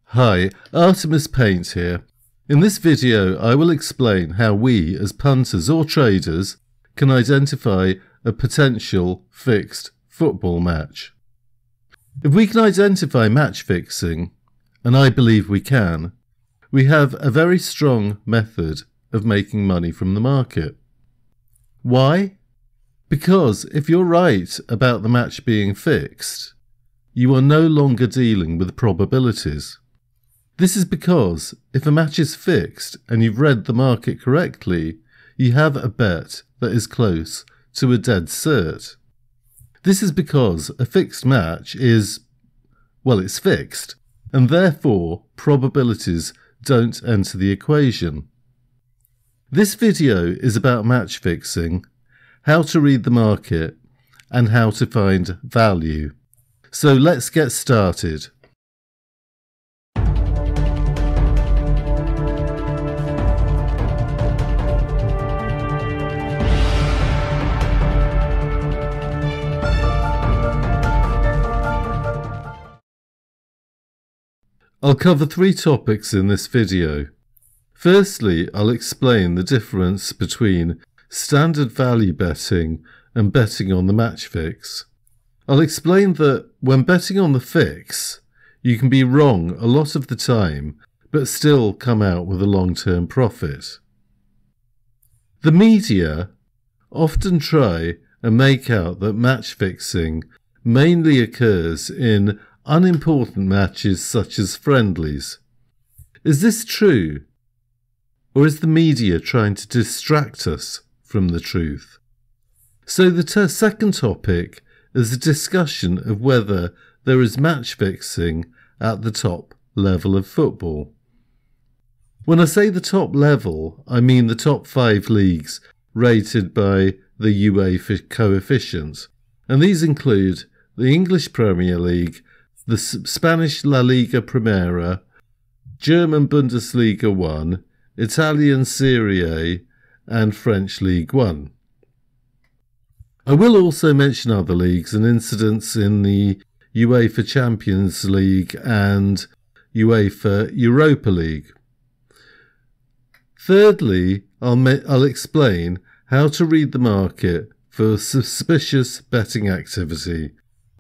Hi, Artemis Paint here. In this video I will explain how we as punters or traders can identify a potential fixed football match. If we can identify match fixing, and I believe we can, we have a very strong method of making money from the market. Why? Because if you're right about the match being fixed, you are no longer dealing with probabilities. This is because if a match is fixed and you've read the market correctly, you have a bet that is close to a dead cert. This is because a fixed match is, well, it's fixed, and therefore probabilities don't enter the equation. This video is about match fixing, how to read the market, and how to find value. So let's get started. I'll cover three topics in this video. Firstly, I'll explain the difference between standard value betting and betting on the match fix. I'll explain that when betting on the fix, you can be wrong a lot of the time, but still come out with a long-term profit. The media often try and make out that match fixing mainly occurs in unimportant matches such as friendlies. Is this true? Or is the media trying to distract us from the truth? So the second topic is a discussion of whether there is match fixing at the top level of football. When I say the top level, I mean the top 5 leagues rated by the UEFA coefficient, and these include the English Premier League, the Spanish La Liga Primera, German Bundesliga 1, Italian Serie A, and French Ligue 1. I will also mention other leagues and incidents in the UEFA Champions League and UEFA Europa League. Thirdly, I'll explain how to read the market for suspicious betting activity.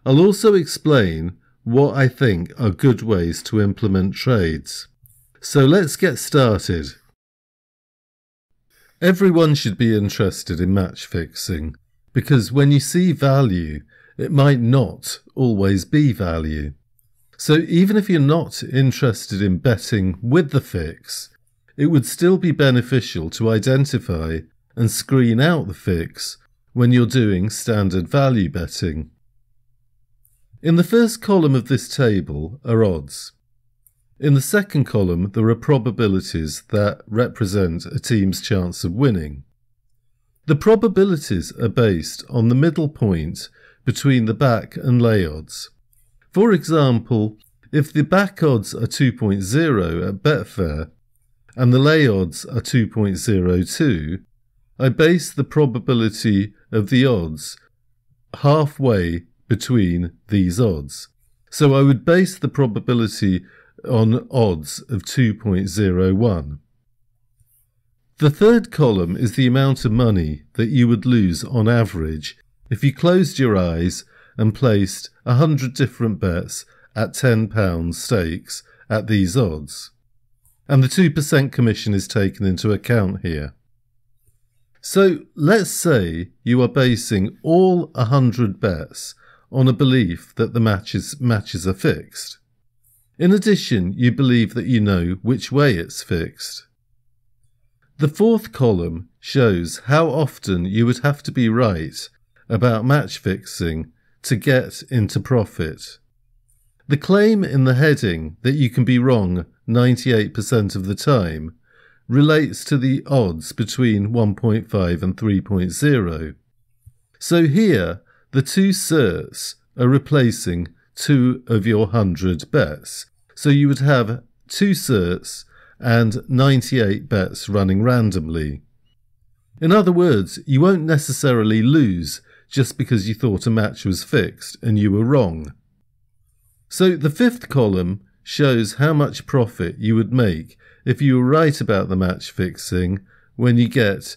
I'll also explain what I think are good ways to implement trades. So let's get started. Everyone should be interested in match fixing, because when you see value, it might not always be value. So even if you're not interested in betting with the fix, it would still be beneficial to identify and screen out the fix when you're doing standard value betting. In the first column of this table are odds. In the second column there are probabilities that represent a team's chance of winning. The probabilities are based on the middle point between the back and lay odds. For example, if the back odds are 2.0 at Betfair and the lay odds are 2.02, I base the probability of the odds halfway between these odds. So I would base the probability on odds of 2.01. The third column is the amount of money that you would lose on average if you closed your eyes and placed 100 different bets at £10 stakes at these odds. And the 2% commission is taken into account here. So let's say you are basing all 100 bets on a belief that the matches are fixed. In addition, you believe that you know which way it's fixed. The fourth column shows how often you would have to be right about match fixing to get into profit. The claim in the heading that you can be wrong 98% of the time relates to the odds between 1.5 and 3.0. So here, the two certs are replacing 2 of your 100 bets. So you would have 2 certs and 98 bets running randomly. In other words, you won't necessarily lose just because you thought a match was fixed and you were wrong. So the fifth column shows how much profit you would make if you were right about the match fixing when you get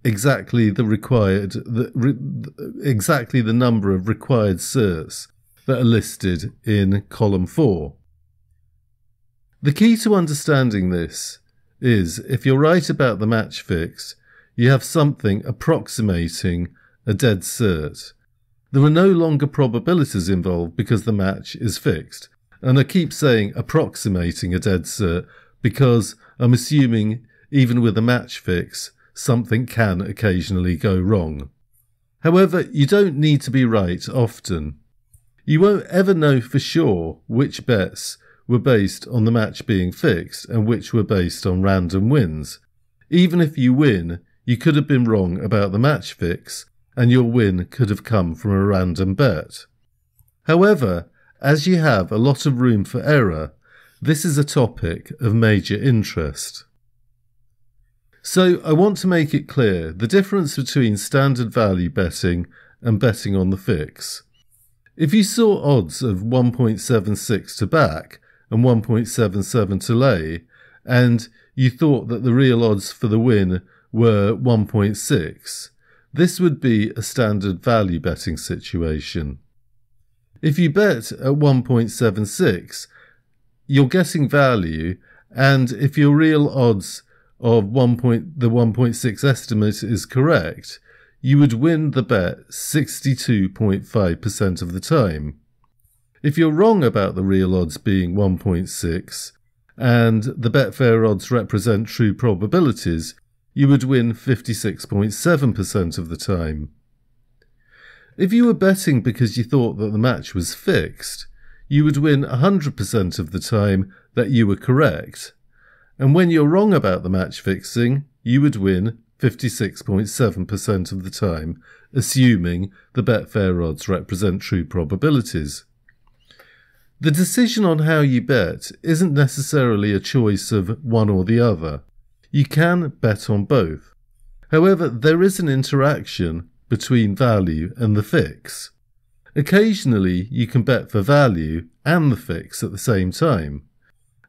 exactly the number of required certs that are listed in column 4. The key to understanding this is, if you're right about the match fix, you have something approximating a dead cert. There are no longer probabilities involved because the match is fixed. And I keep saying approximating a dead cert because I'm assuming even with a match fix, something can occasionally go wrong. However, you don't need to be right often. You won't ever know for sure which bets were based on the match being fixed and which were based on random wins. Even if you win, you could have been wrong about the match fix, and your win could have come from a random bet. However, as you have a lot of room for error, this is a topic of major interest. So I want to make it clear the difference between standard value betting and betting on the fix. If you saw odds of 1.76 to back and 1.77 to lay, and you thought that the real odds for the win were 1.6, this would be a standard value betting situation. If you bet at 1.76, you're getting value, and if your real odds of the 1.6 estimate is correct, you would win the bet 62.5% of the time. If you're wrong about the real odds being 1.6, and the Betfair odds represent true probabilities, you would win 56.7% of the time. If you were betting because you thought that the match was fixed, you would win 100% of the time that you were correct. And when you're wrong about the match fixing, you would win 56.7% of the time, assuming the Betfair odds represent true probabilities. The decision on how you bet isn't necessarily a choice of one or the other. You can bet on both. However, there is an interaction between value and the fix. Occasionally, you can bet for value and the fix at the same time.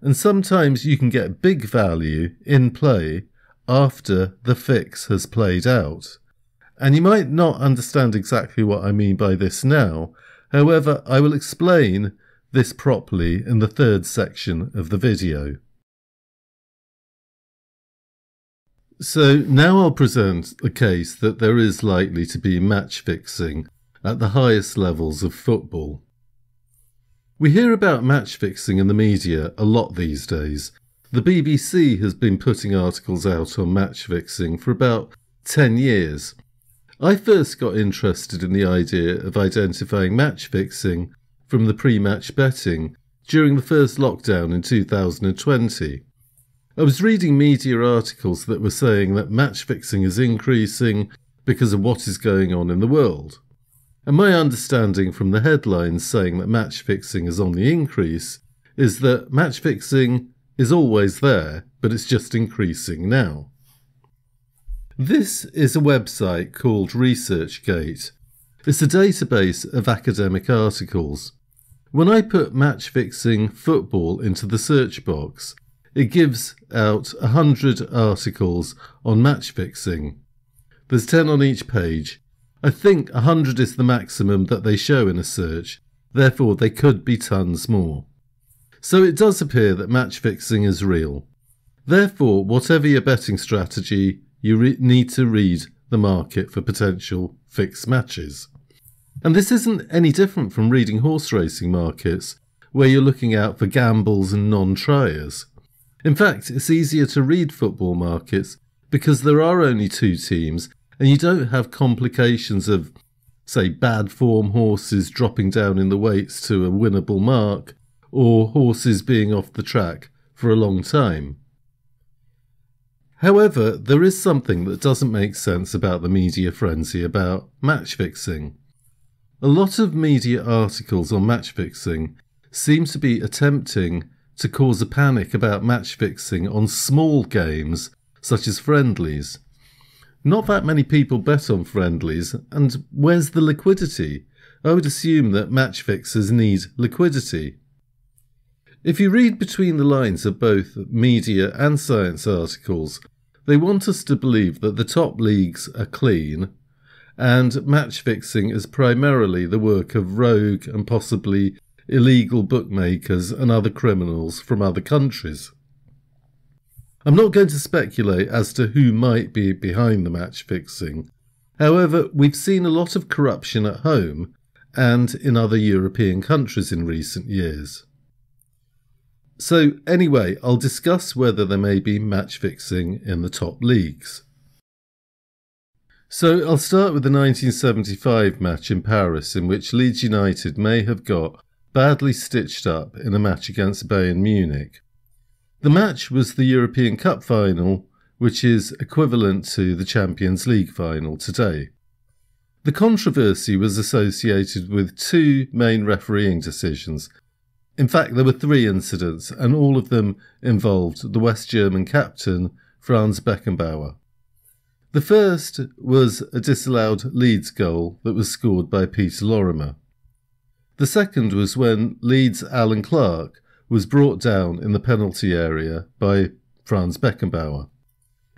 And sometimes you can get big value in play after the fix has played out. And you might not understand exactly what I mean by this now. However, I will explain this properly in the third section of the video. So now I'll present the case that there is likely to be match fixing at the highest levels of football. We hear about match fixing in the media a lot these days. The BBC has been putting articles out on match fixing for about 10 years. I first got interested in the idea of identifying match fixing from the pre-match betting during the first lockdown in 2020. I was reading media articles that were saying that match fixing is increasing because of what is going on in the world. And my understanding from the headlines saying that match fixing is on the increase is that match fixing is always there, but it's just increasing now. This is a website called ResearchGate. It's a database of academic articles. When I put match fixing football into the search box, it gives out 100 articles on match fixing. There's 10 on each page. I think 100 is the maximum that they show in a search, therefore there could be tons more. So it does appear that match fixing is real. Therefore, whatever your betting strategy, you need to read the market for potential fixed matches. And this isn't any different from reading horse racing markets, where you're looking out for gambles and non-triers. In fact, it's easier to read football markets because there are only 2 teams and you don't have complications of, say, bad form horses dropping down in the weights to a winnable mark or horses being off the track for a long time. However, there is something that doesn't make sense about the media frenzy about match fixing. A lot of media articles on match fixing seem to be attempting to cause a panic about match fixing on small games such as friendlies. Not that many people bet on friendlies, and where's the liquidity? I would assume that match fixers need liquidity. If you read between the lines of both media and science articles, they want us to believe that the top leagues are clean and match fixing is primarily the work of rogue and possibly illegal bookmakers and other criminals from other countries. I'm not going to speculate as to who might be behind the match fixing. However, we've seen a lot of corruption at home and in other European countries in recent years. So anyway, I'll discuss whether there may be match fixing in the top leagues. So I'll start with the 1975 match in Paris, in which Leeds United may have got badly stitched up in a match against Bayern Munich. The match was the European Cup final, which is equivalent to the Champions League final today. The controversy was associated with two main refereeing decisions. In fact, there were three incidents, and all of them involved the West German captain, Franz Beckenbauer. The first was a disallowed Leeds goal that was scored by Peter Lorimer. The second was when Leeds' Alan Clark was brought down in the penalty area by Franz Beckenbauer.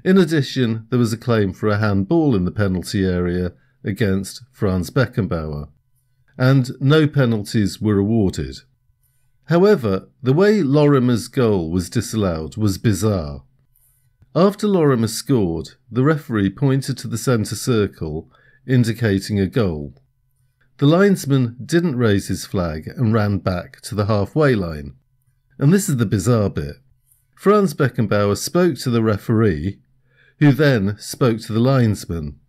In addition, there was a claim for a handball in the penalty area against Franz Beckenbauer, and no penalties were awarded. However, the way Lorimer's goal was disallowed was bizarre. After Lorimer scored, the referee pointed to the centre circle, indicating a goal. The linesman didn't raise his flag and ran back to the halfway line. And this is the bizarre bit. Franz Beckenbauer spoke to the referee, who then spoke to the linesman.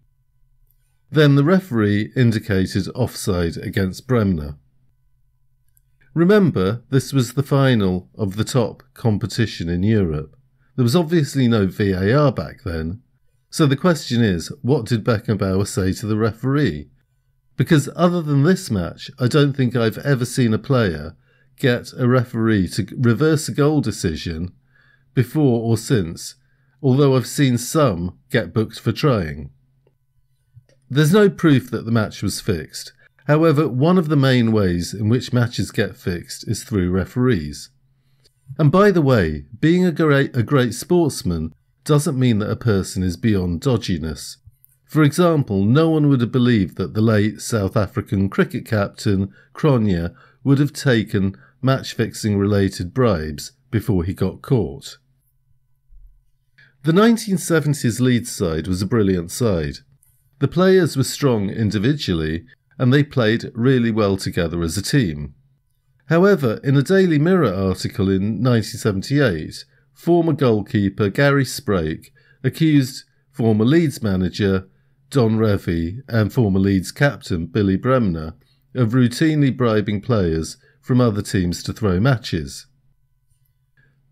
Then the referee indicated offside against Bremner. Remember, this was the final of the top competition in Europe. There was obviously no VAR back then. So the question is, what did Beckenbauer say to the referee? Because other than this match, I don't think I've ever seen a player get a referee to reverse a goal decision before or since, although I've seen some get booked for trying. There's no proof that the match was fixed. However, one of the main ways in which matches get fixed is through referees. And by the way, being a great sportsman doesn't mean that a person is beyond dodginess. For example, no one would have believed that the late South African cricket captain, Cronje, would have taken match-fixing related bribes before he got caught. The 1970s Leeds side was a brilliant side. The players were strong individually, and they played really well together as a team. However, in a Daily Mirror article in 1978, former goalkeeper Gary Sprake accused former Leeds manager Don Revie and former Leeds captain Billy Bremner of routinely bribing players from other teams to throw matches.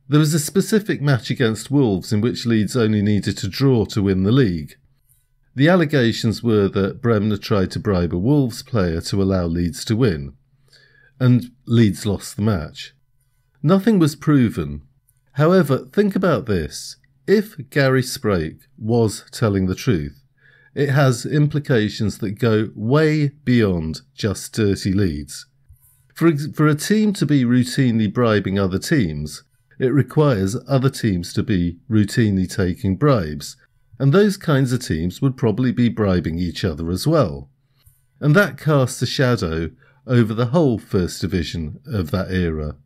There was a specific match against Wolves in which Leeds only needed to draw to win the league. The allegations were that Bremner tried to bribe a Wolves player to allow Leeds to win, and Leeds lost the match. Nothing was proven. However, think about this. If Gary Sprake was telling the truth, it has implications that go way beyond just dirty Leeds. For a team to be routinely bribing other teams, it requires other teams to be routinely taking bribes, and those kinds of teams would probably be bribing each other as well. And that casts a shadow over the whole First Division of that era.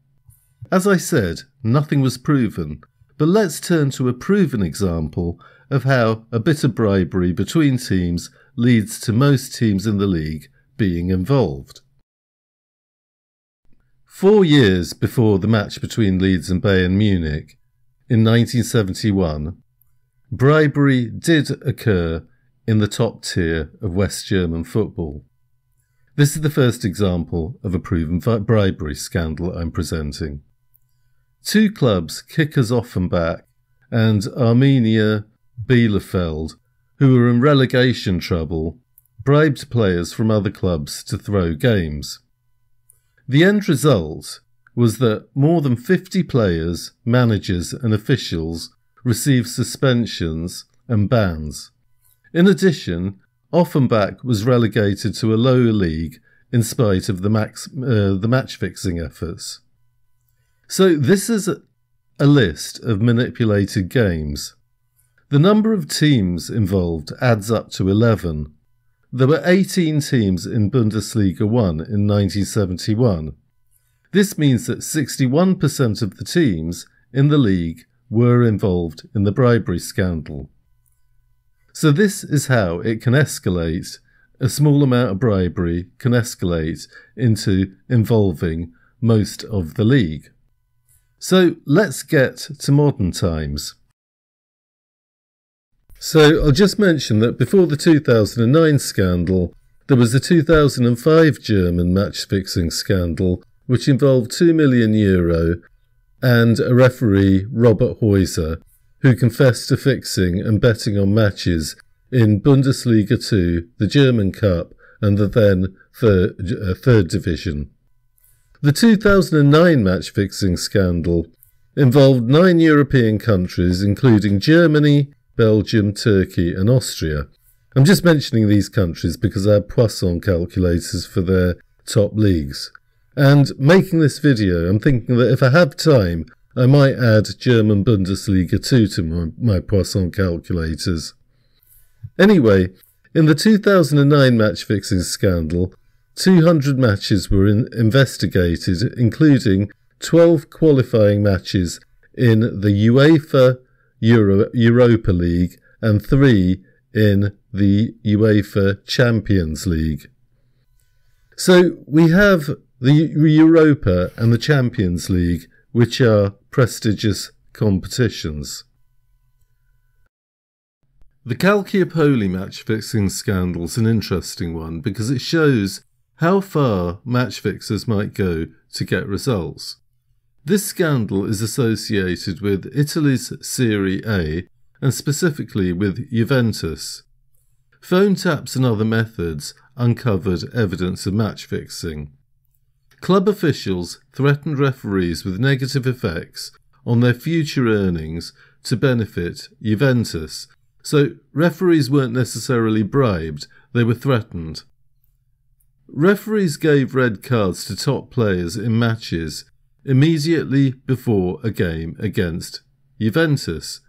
As I said, nothing was proven, but let's turn to a proven example of how a bit of bribery between teams leads to most teams in the league being involved. 4 years before the match between Leeds and Bayern Munich, in 1971, bribery did occur in the top tier of West German football. This is the first example of a proven bribery scandal I'm presenting. Two clubs, Kickers Offenbach and Arminia Bielefeld, who were in relegation trouble, bribed players from other clubs to throw games. The end result was that more than 50 players, managers and officials received suspensions and bans. In addition, Offenbach was relegated to a lower league in spite of the match-fixing efforts. So this is a list of manipulated games. The number of teams involved adds up to 11. There were 18 teams in Bundesliga 1 in 1971. This means that 61% of the teams in the league were involved in the bribery scandal. So this is how it can escalate. A small amount of bribery can escalate into involving most of the league. So let's get to modern times. So I'll just mention that before the 2009 scandal, there was a 2005 German match-fixing scandal which involved €2 million and a referee, Robert Heuser, who confessed to fixing and betting on matches in Bundesliga 2, the German Cup, and the then third division. The 2009 match-fixing scandal involved 9 European countries, including Germany, Belgium, Turkey and Austria. I'm just mentioning these countries because I have Poisson calculators for their top leagues. And making this video, I'm thinking that if I have time, I might add German Bundesliga 2 to my Poisson calculators. Anyway, in the 2009 match-fixing scandal, 200 matches were investigated, including 12 qualifying matches in the UEFA Europa League and 3 in the UEFA Champions League. So we have the Europa and the Champions League, which are prestigious competitions. The Calciopoli match-fixing scandal is an interesting one because it shows how far match fixers might go to get results. This scandal is associated with Italy's Serie A and specifically with Juventus. Phone taps and other methods uncovered evidence of match fixing. Club officials threatened referees with negative effects on their future earnings to benefit Juventus. So referees weren't necessarily bribed, they were threatened. Referees gave red cards to top players in matches immediately before a game against Juventus,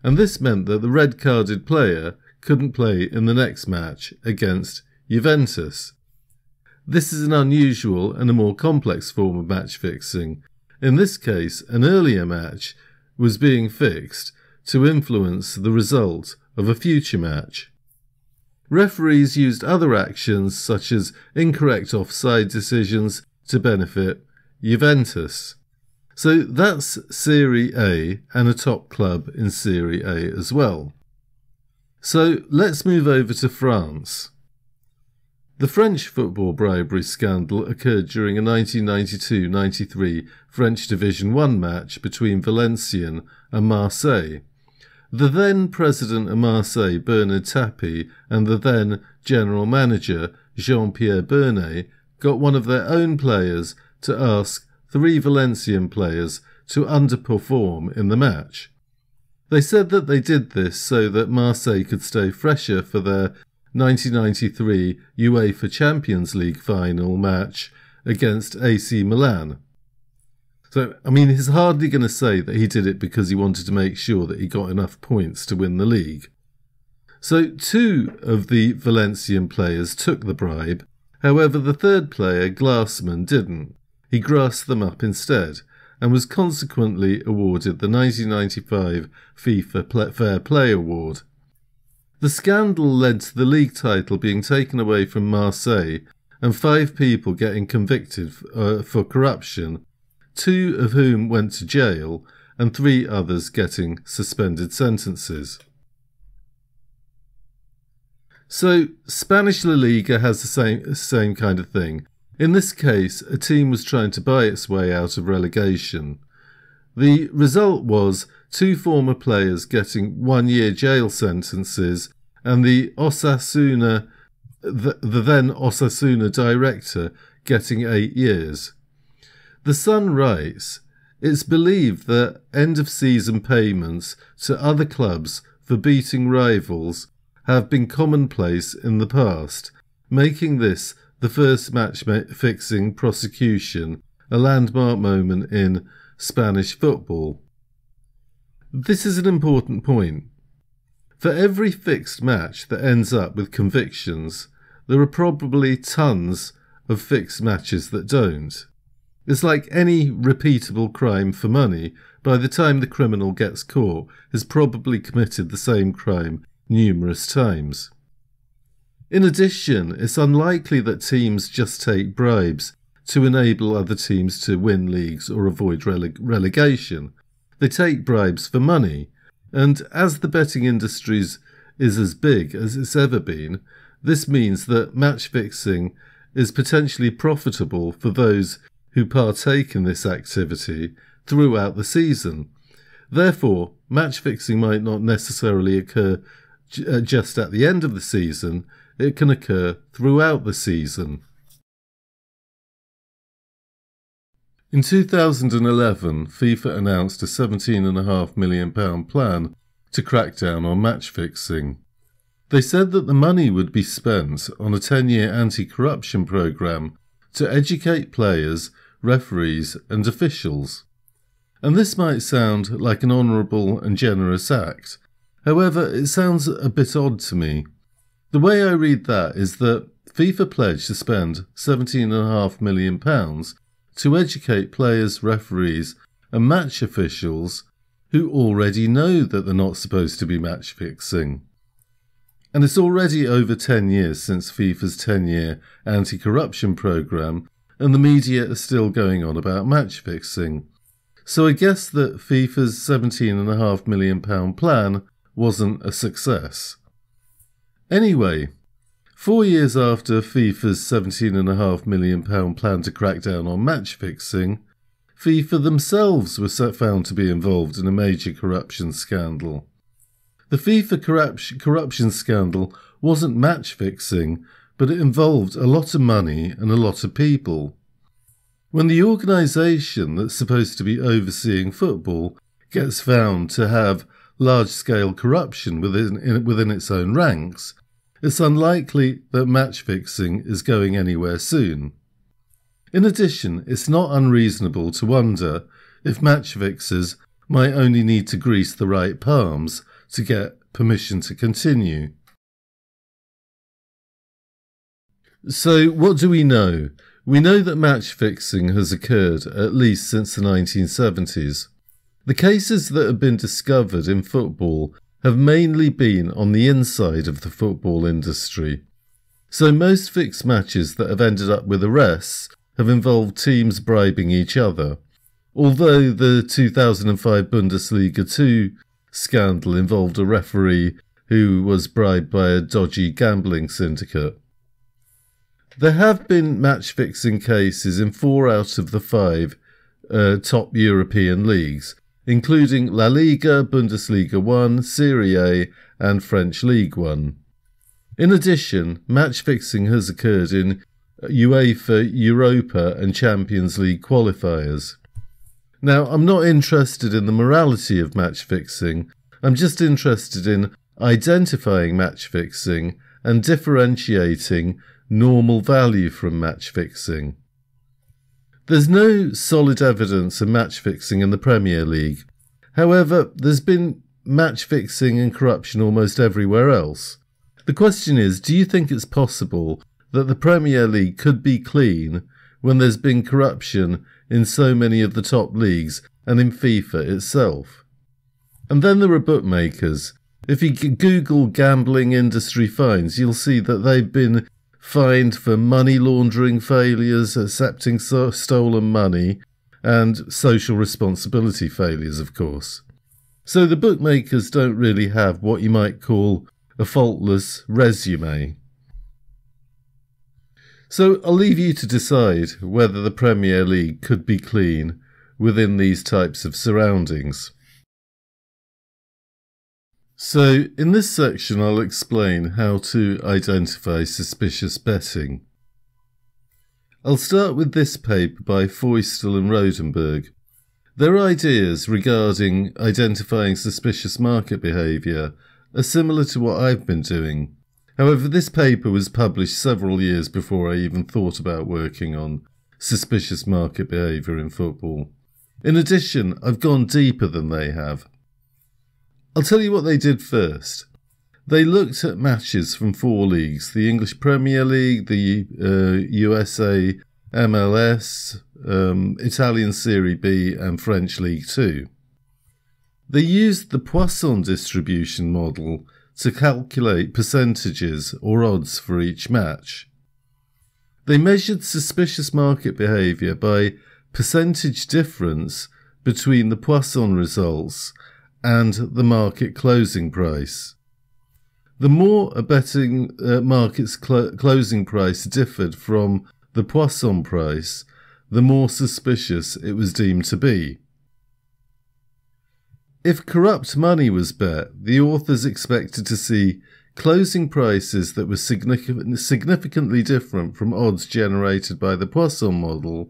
and this meant that the red-carded player couldn't play in the next match against Juventus. This is an unusual and a more complex form of match fixing. In this case, an earlier match was being fixed to influence the result of a future match. Referees used other actions such as incorrect offside decisions to benefit Juventus. So that's Serie A and a top club in Serie A as well. So let's move over to France. The French football bribery scandal occurred during a 1992-93 French Division 1 match between Valenciennes and Marseille. The then president of Marseille, Bernard Tapie, and the then general manager, Jean-Pierre Bernet, got one of their own players to ask 3 Valenciennes players to underperform in the match. They said that they did this so that Marseille could stay fresher for their 1993 UEFA Champions League final match against AC Milan. So, I mean, he's hardly going to say that he did it because he wanted to make sure that he got enough points to win the league. So 2 of the Valenciennes players took the bribe. However, the third player, Glassman, didn't. He grasped them up instead and was consequently awarded the 1995 FIFA Fair Play Award. The scandal led to the league title being taken away from Marseille and 5 people getting convicted for corruption, 2 of whom went to jail and 3 others getting suspended sentences. So Spanish La Liga has the same kind of thing. In this case, a team was trying to buy its way out of relegation. The result was 2 former players getting 1-year jail sentences and the then Osasuna director getting 8 years. The Sun writes, "It's believed that end-of-season payments to other clubs for beating rivals have been commonplace in the past, making this the first match-fixing prosecution, a landmark moment in Spanish football. This is an important point. For every fixed match that ends up with convictions, there are probably tons of fixed matches that don't. It's like any repeatable crime for money. By the time the criminal gets caught, has probably committed the same crime numerous times. In addition, it's unlikely that teams just take bribes to enable other teams to win leagues or avoid relegation. They take bribes for money, and as the betting industry is as big as it's ever been, this means that match fixing is potentially profitable for those who partake in this activity throughout the season. Therefore, match fixing might not necessarily occur just at the end of the season. It can occur throughout the season. In 2011, FIFA announced a £17.5 million plan to crack down on match fixing. They said that the money would be spent on a 10-year anti-corruption programme to educate players, referees and officials. And this might sound like an honourable and generous act. However, it sounds a bit odd to me. The way I read that is that FIFA pledged to spend £17.5 million to educate players, referees and match officials who already know that they're not supposed to be match fixing. And it's already over 10 years since FIFA's 10-year anti-corruption programme, and the media are still going on about match fixing. So I guess that FIFA's £17.5 million plan wasn't a success. Anyway, 4 years after FIFA's £17.5 million plan to crack down on match fixing, FIFA themselves were found to be involved in a major corruption scandal. The FIFA corruption scandal wasn't match fixing, but it involved a lot of money and a lot of people. When the organisation that's supposed to be overseeing football gets found to have large-scale corruption within its own ranks, it's unlikely that match fixing is going anywhere soon. In addition, it's not unreasonable to wonder if match fixers might only need to grease the right palms to get permission to continue. So what do we know? We know that match fixing has occurred at least since the 1970s. The cases that have been discovered in football have mainly been on the inside of the football industry. So most fixed matches that have ended up with arrests have involved teams bribing each other, although the 2005 Bundesliga 2 scandal involved a referee who was bribed by a dodgy gambling syndicate. There have been match-fixing cases in 4 out of the 5 top European leagues, including La Liga, Bundesliga 1, Serie A and French League 1. In addition, match-fixing has occurred in UEFA, Europa and Champions League qualifiers. Now, I'm not interested in the morality of match-fixing, I'm just interested in identifying match-fixing and differentiating normal value from match-fixing. There's no solid evidence of match-fixing in the Premier League. However, there's been match-fixing and corruption almost everywhere else. The question is, do you think it's possible that the Premier League could be clean when there's been corruption in so many of the top leagues and in FIFA itself? And then there are bookmakers. If you Google gambling industry fines, you'll see that they've been fined for money laundering failures, accepting stolen money, and social responsibility failures, of course. So the bookmakers don't really have what you might call a faultless resume. So I'll leave you to decide whether the Premier League could be clean within these types of surroundings. So in this section I'll explain how to identify suspicious betting. I'll start with this paper by Feustel and Rodenberg. Their ideas regarding identifying suspicious market behaviour are similar to what I've been doing. However, this paper was published several years before I even thought about working on suspicious market behaviour in football. In addition, I've gone deeper than they have. I'll tell you what they did first. They looked at matches from 4 leagues: the English Premier League, the USA MLS, Italian Serie B and French League 2. They used the Poisson distribution model to calculate percentages or odds for each match. They measured suspicious market behaviour by percentage difference between the Poisson results and the market closing price. The more a betting market's closing price differed from the Poisson price, the more suspicious it was deemed to be. If corrupt money was bet, the authors expected to see closing prices that were significantly different from odds generated by the Poisson model,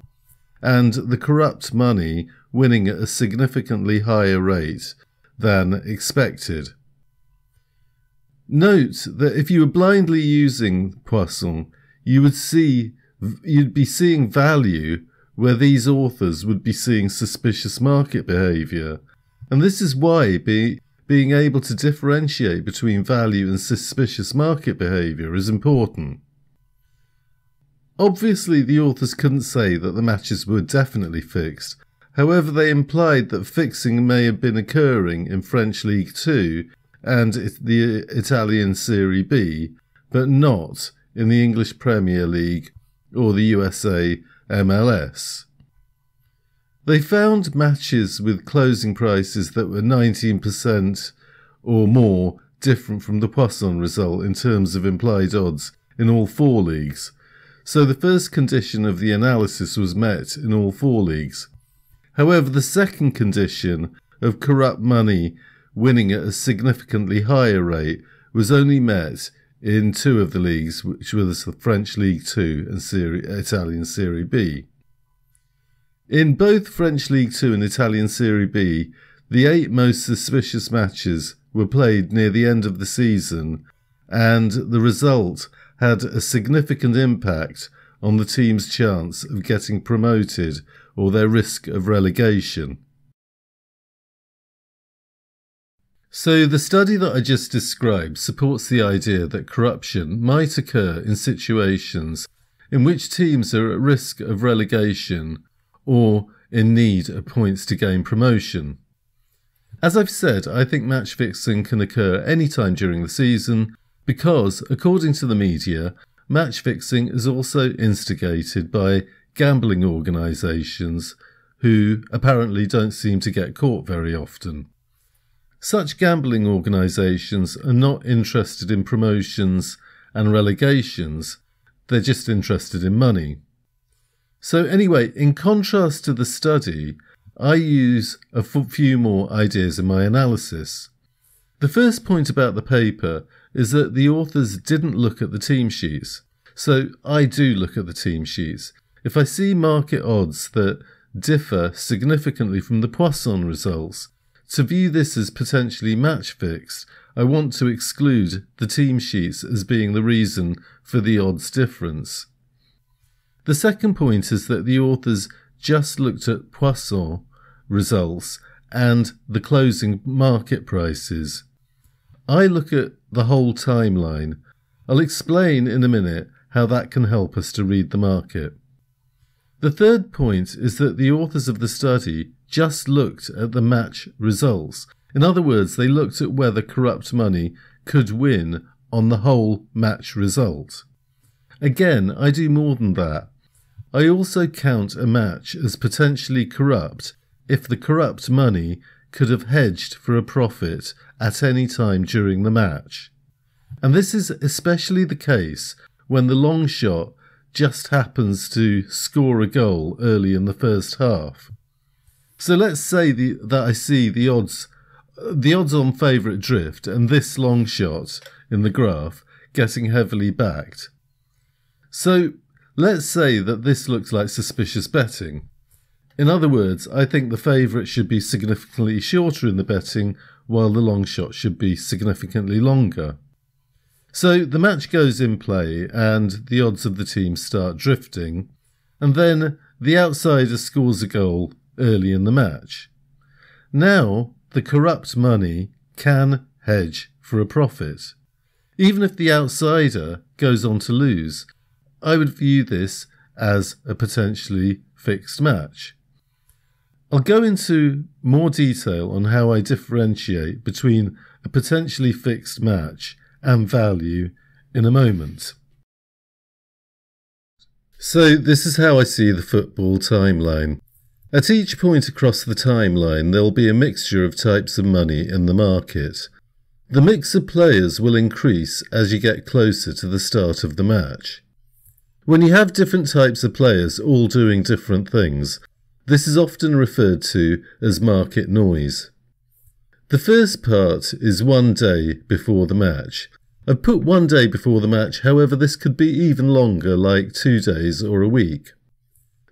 and the corrupt money winning at a significantly higher rate than expected. Note that if you were blindly using Poisson, you'd be seeing value where these authors would be seeing suspicious market behaviour. And this is why being able to differentiate between value and suspicious market behaviour is important. Obviously, the authors couldn't say that the matches were definitely fixed. However, they implied that fixing may have been occurring in French League 2 and the Italian Serie B, but not in the English Premier League or the USA MLS. They found matches with closing prices that were 19% or more different from the Poisson result in terms of implied odds in all 4 leagues. So the first condition of the analysis was met in all 4 leagues. However, the second condition of corrupt money winning at a significantly higher rate was only met in 2 of the leagues, which was the French League 2 and Italian Serie B. In both French League 2 and Italian Serie B, the 8 most suspicious matches were played near the end of the season, and the result had a significant impact on the team's chance of getting promoted or their risk of relegation. So the study that I just described supports the idea that corruption might occur in situations in which teams are at risk of relegation or in need of points to gain promotion. As I've said, I think match fixing can occur any time during the season because, according to the media, match fixing is also instigated by gambling organisations who apparently don't seem to get caught very often. Such gambling organisations are not interested in promotions and relegations, they're just interested in money. So anyway, in contrast to the study, I use a few more ideas in my analysis. The first point about the paper is that the authors didn't look at the team sheets. So I do look at the team sheets. If I see market odds that differ significantly from the Poisson results, to view this as potentially match fixed, I want to exclude the team sheets as being the reason for the odds difference. The second point is that the authors just looked at Poisson results and the closing market prices. I look at the whole timeline. I'll explain in a minute how that can help us to read the market. The third point is that the authors of the study just looked at the match results. In other words, they looked at whether corrupt money could win on the whole match result. Again, I do more than that. I also count a match as potentially corrupt if the corrupt money could have hedged for a profit at any time during the match. And this is especially the case when the long shot just happens to score a goal early in the first half. So let's say that I see the odds on favourite drift and this long shot in the graph getting heavily backed. So let's say that this looks like suspicious betting. In other words, I think the favourite should be significantly shorter in the betting while the long shot should be significantly longer. So the match goes in play and the odds of the team start drifting, and then the outsider scores a goal early in the match. Now, the corrupt money can hedge for a profit. Even if the outsider goes on to lose, I would view this as a potentially fixed match. I'll go into more detail on how I differentiate between a potentially fixed match and value in a moment. So this is how I see the football timeline. At each point across the timeline, there'll be a mixture of types of money in the market. The mix of players will increase as you get closer to the start of the match. When you have different types of players all doing different things, this is often referred to as market noise. The first part is 1 day before the match. I've put 1 day before the match, however this could be even longer, like 2 days or a week.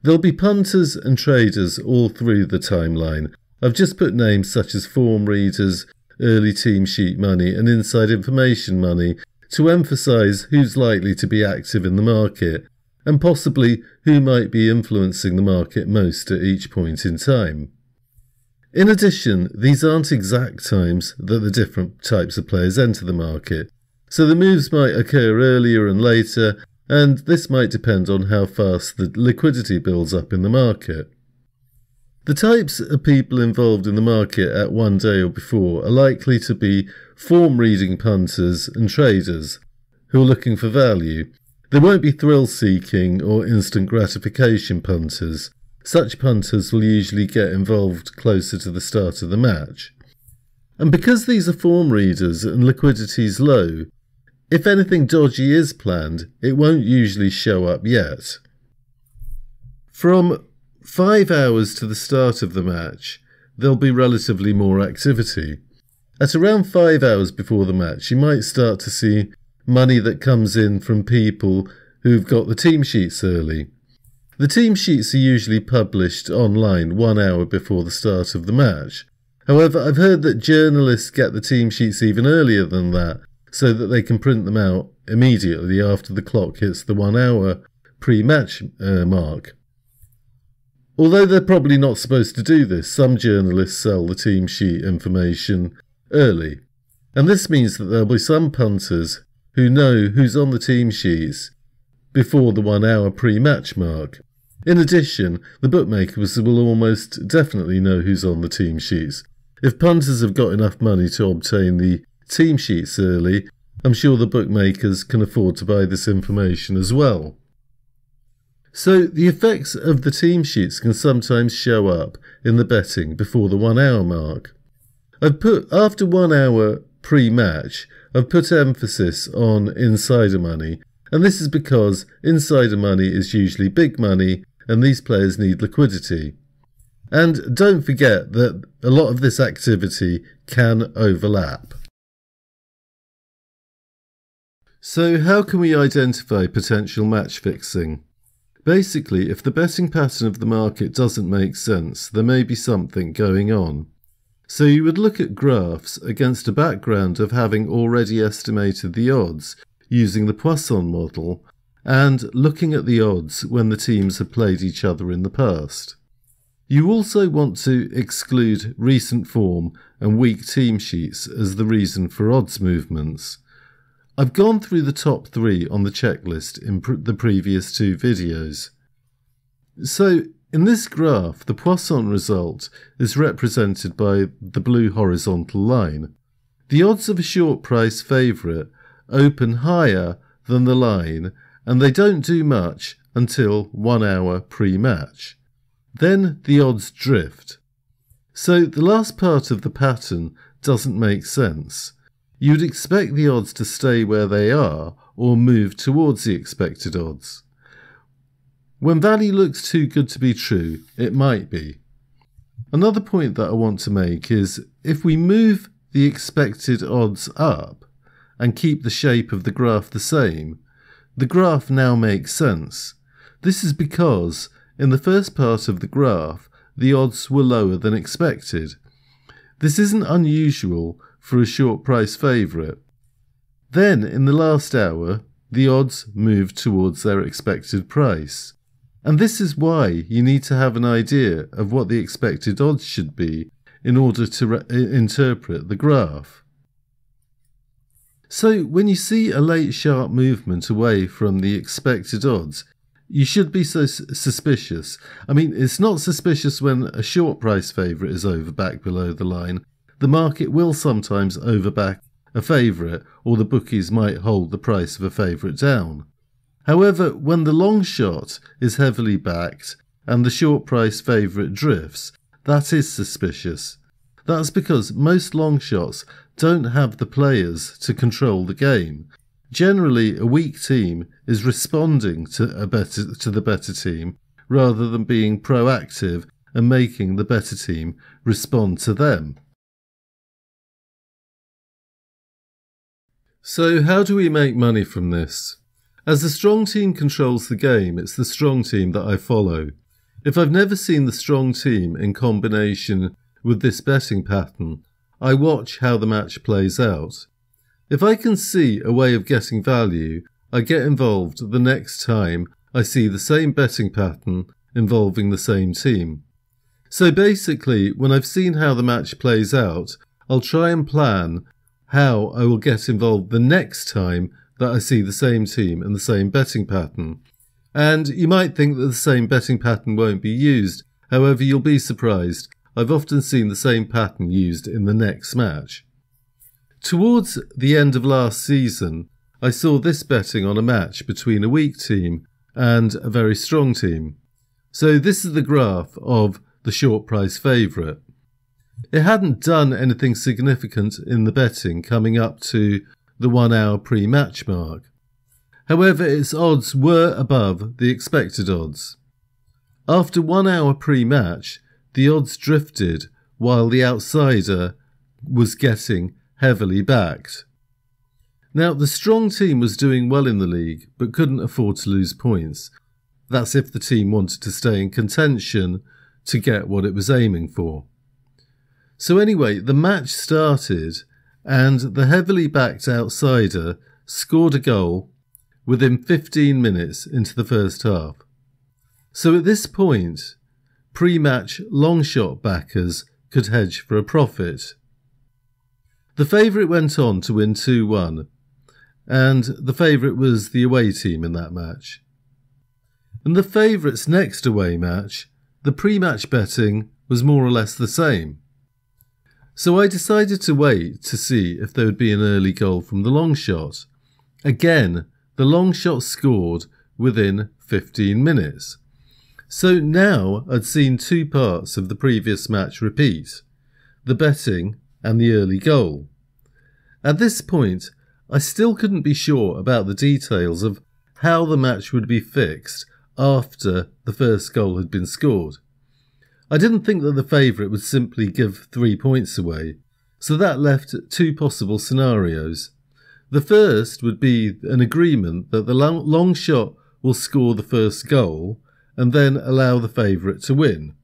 There'll be punters and traders all through the timeline. I've just put names such as form readers, early team sheet money and inside information money to emphasise who's likely to be active in the market and possibly who might be influencing the market most at each point in time. In addition, these aren't exact times that the different types of players enter the market, so the moves might occur earlier and later, and this might depend on how fast the liquidity builds up in the market. The types of people involved in the market at 1 day or before are likely to be form-reading punters and traders who are looking for value. They won't be thrill-seeking or instant gratification punters. Such punters will usually get involved closer to the start of the match. And because these are form readers and liquidity is low, if anything dodgy is planned, it won't usually show up yet. From 5 hours to the start of the match, there'll be relatively more activity. At around 5 hours before the match, you might start to see money that comes in from people who've got the team sheets early. The team sheets are usually published online 1 hour before the start of the match. However, I've heard that journalists get the team sheets even earlier than that, so that they can print them out immediately after the clock hits the 1 hour pre-match mark. Although they're probably not supposed to do this, some journalists sell the team sheet information early. And this means that there'll be some punters who know who's on the team sheets before the 1 hour pre-match mark. In addition, the bookmakers will almost definitely know who's on the team sheets. If punters have got enough money to obtain the team sheets early, I'm sure the bookmakers can afford to buy this information as well. So the effects of the team sheets can sometimes show up in the betting before the 1 hour mark. I've put after 1 hour pre-match, I've put emphasis on insider money, and this is because insider money is usually big money and these players need liquidity. And don't forget that a lot of this activity can overlap. So how can we identify potential match fixing? Basically, if the betting pattern of the market doesn't make sense, there may be something going on. So you would look at graphs against a background of having already estimated the odds using the Poisson model and looking at the odds when the teams have played each other in the past. You also want to exclude recent form and weak team sheets as the reason for odds movements. I've gone through the top 3 on the checklist in the previous 2 videos. So, in this graph, the Poisson result is represented by the blue horizontal line. The odds of a short price favourite open higher than the line, and they don't do much until 1 hour pre-match. Then the odds drift. So the last part of the pattern doesn't make sense. You'd expect the odds to stay where they are or move towards the expected odds. When value looks too good to be true, it might be. Another point that I want to make is if we move the expected odds up and keep the shape of the graph the same, the graph now makes sense. This is because in the first part of the graph, the odds were lower than expected. This isn't unusual for a short price favourite. Then, in the last hour, the odds moved towards their expected price. And this is why you need to have an idea of what the expected odds should be in order to interpret the graph. So when you see a late sharp movement away from the expected odds, you should be suspicious. I mean, it's not suspicious when a short price favourite is overbacked below the line. The market will sometimes overback a favourite, or the bookies might hold the price of a favourite down. However, when the long shot is heavily backed and the short price favourite drifts, that is suspicious. That's because most long shots don't have the players to control the game. Generally, a weak team is responding to the better team rather than being proactive and making the better team respond to them. So how do we make money from this? As the strong team controls the game, it's the strong team that I follow. If I've never seen the strong team in combination with this betting pattern, I watch how the match plays out. If I can see a way of getting value, I get involved the next time I see the same betting pattern involving the same team. So basically, when I've seen how the match plays out, I'll try and plan how I will get involved the next time that I see the same team and the same betting pattern. And you might think that the same betting pattern won't be used, however you'll be surprised. I've often seen the same pattern used in the next match. Towards the end of last season, I saw this betting on a match between a weak team and a very strong team. So this is the graph of the short price favourite. It hadn't done anything significant in the betting coming up to the 1 hour pre-match mark. However, its odds were above the expected odds. After 1 hour pre-match, the odds drifted while the outsider was getting heavily backed. Now, the strong team was doing well in the league, but couldn't afford to lose points. That's if the team wanted to stay in contention to get what it was aiming for. So anyway, the match started, and the heavily backed outsider scored a goal within 15 minutes into the first half. So at this point, pre-match long shot backers could hedge for a profit. The favourite went on to win 2-1, and the favourite was the away team in that match. In the favourite's next away match, the pre-match betting was more or less the same. So I decided to wait to see if there would be an early goal from the long shot. Again, the long shot scored within 15 minutes. So now I'd seen two parts of the previous match repeat, the betting and the early goal. At this point, I still couldn't be sure about the details of how the match would be fixed after the first goal had been scored. I didn't think that the favourite would simply give 3 points away, so that left two possible scenarios. The first would be an agreement that the long shot will score the first goal and then allow the favourite to win.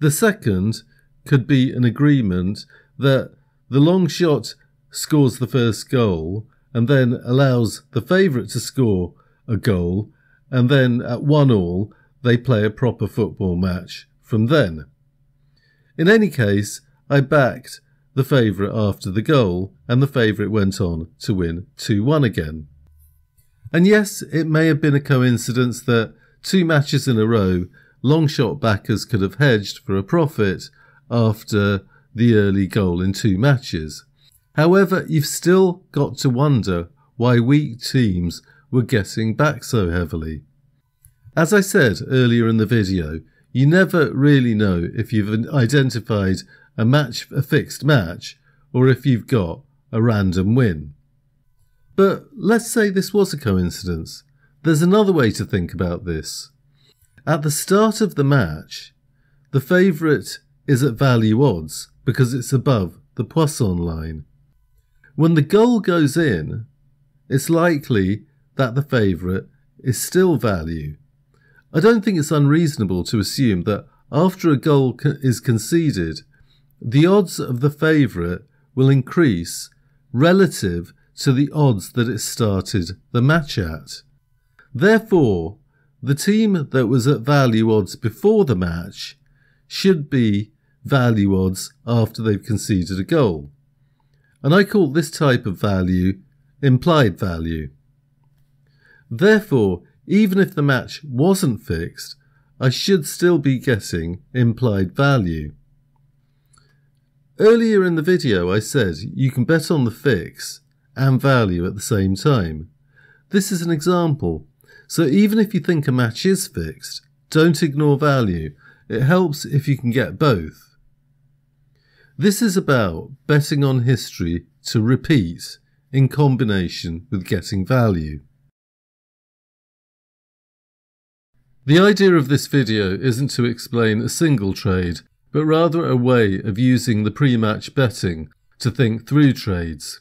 The second could be an agreement that the long shot scores the first goal and then allows the favourite to score a goal, and then at 1-1 they play a proper football match from then. In any case, I backed the favourite after the goal, and the favourite went on to win 2-1 again. And yes, it may have been a coincidence that 2 matches in a row, long shot backers could have hedged for a profit after the early goal in 2 matches. However, you've still got to wonder why weak teams were getting back so heavily. As I said earlier in the video, you never really know if you've identified a fixed match, or if you've got a random win. But let's say this was a coincidence. There's another way to think about this. At the start of the match, the favourite is at value odds because it's above the Poisson line. When the goal goes in, it's likely that the favourite is still value. I don't think it's unreasonable to assume that after a goal is conceded, the odds of the favourite will increase relative to the odds that it started the match at. Therefore, the team that was at value odds before the match should be value odds after they've conceded a goal. And I call this type of value implied value. Therefore, even if the match wasn't fixed, I should still be getting implied value. Earlier in the video I said you can bet on the fix and value at the same time. This is an example. So even if you think a match is fixed, don't ignore value. It helps if you can get both. This is about betting on history to repeat in combination with getting value. The idea of this video isn't to explain a single trade, but rather a way of using the pre-match betting to think through trades.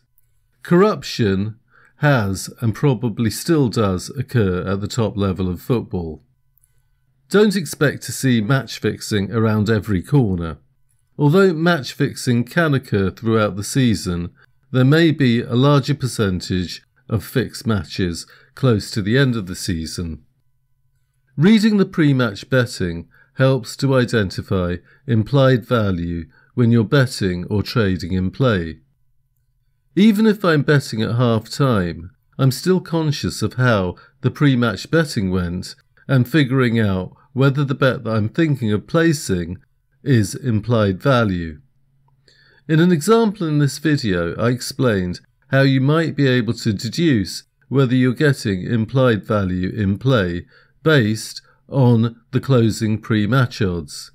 Corruption has and probably still does occur at the top level of football. Don't expect to see match fixing around every corner. Although match fixing can occur throughout the season, there may be a larger percentage of fixed matches close to the end of the season. Reading the pre-match betting helps to identify implied value when you're betting or trading in play. Even if I'm betting at half-time, I'm still conscious of how the pre-match betting went and figuring out whether the bet that I'm thinking of placing is implied value. In an example in this video, I explained how you might be able to deduce whether you're getting implied value in play based on the closing pre-match odds.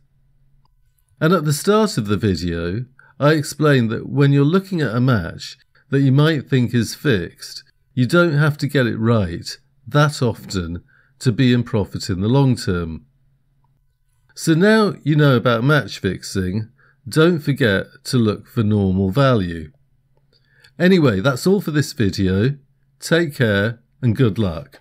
And at the start of the video, I explained that when you're looking at a match that you might think is fixed, you don't have to get it right that often to be in profit in the long term. So now you know about match fixing, don't forget to look for normal value. Anyway, that's all for this video. Take care and good luck.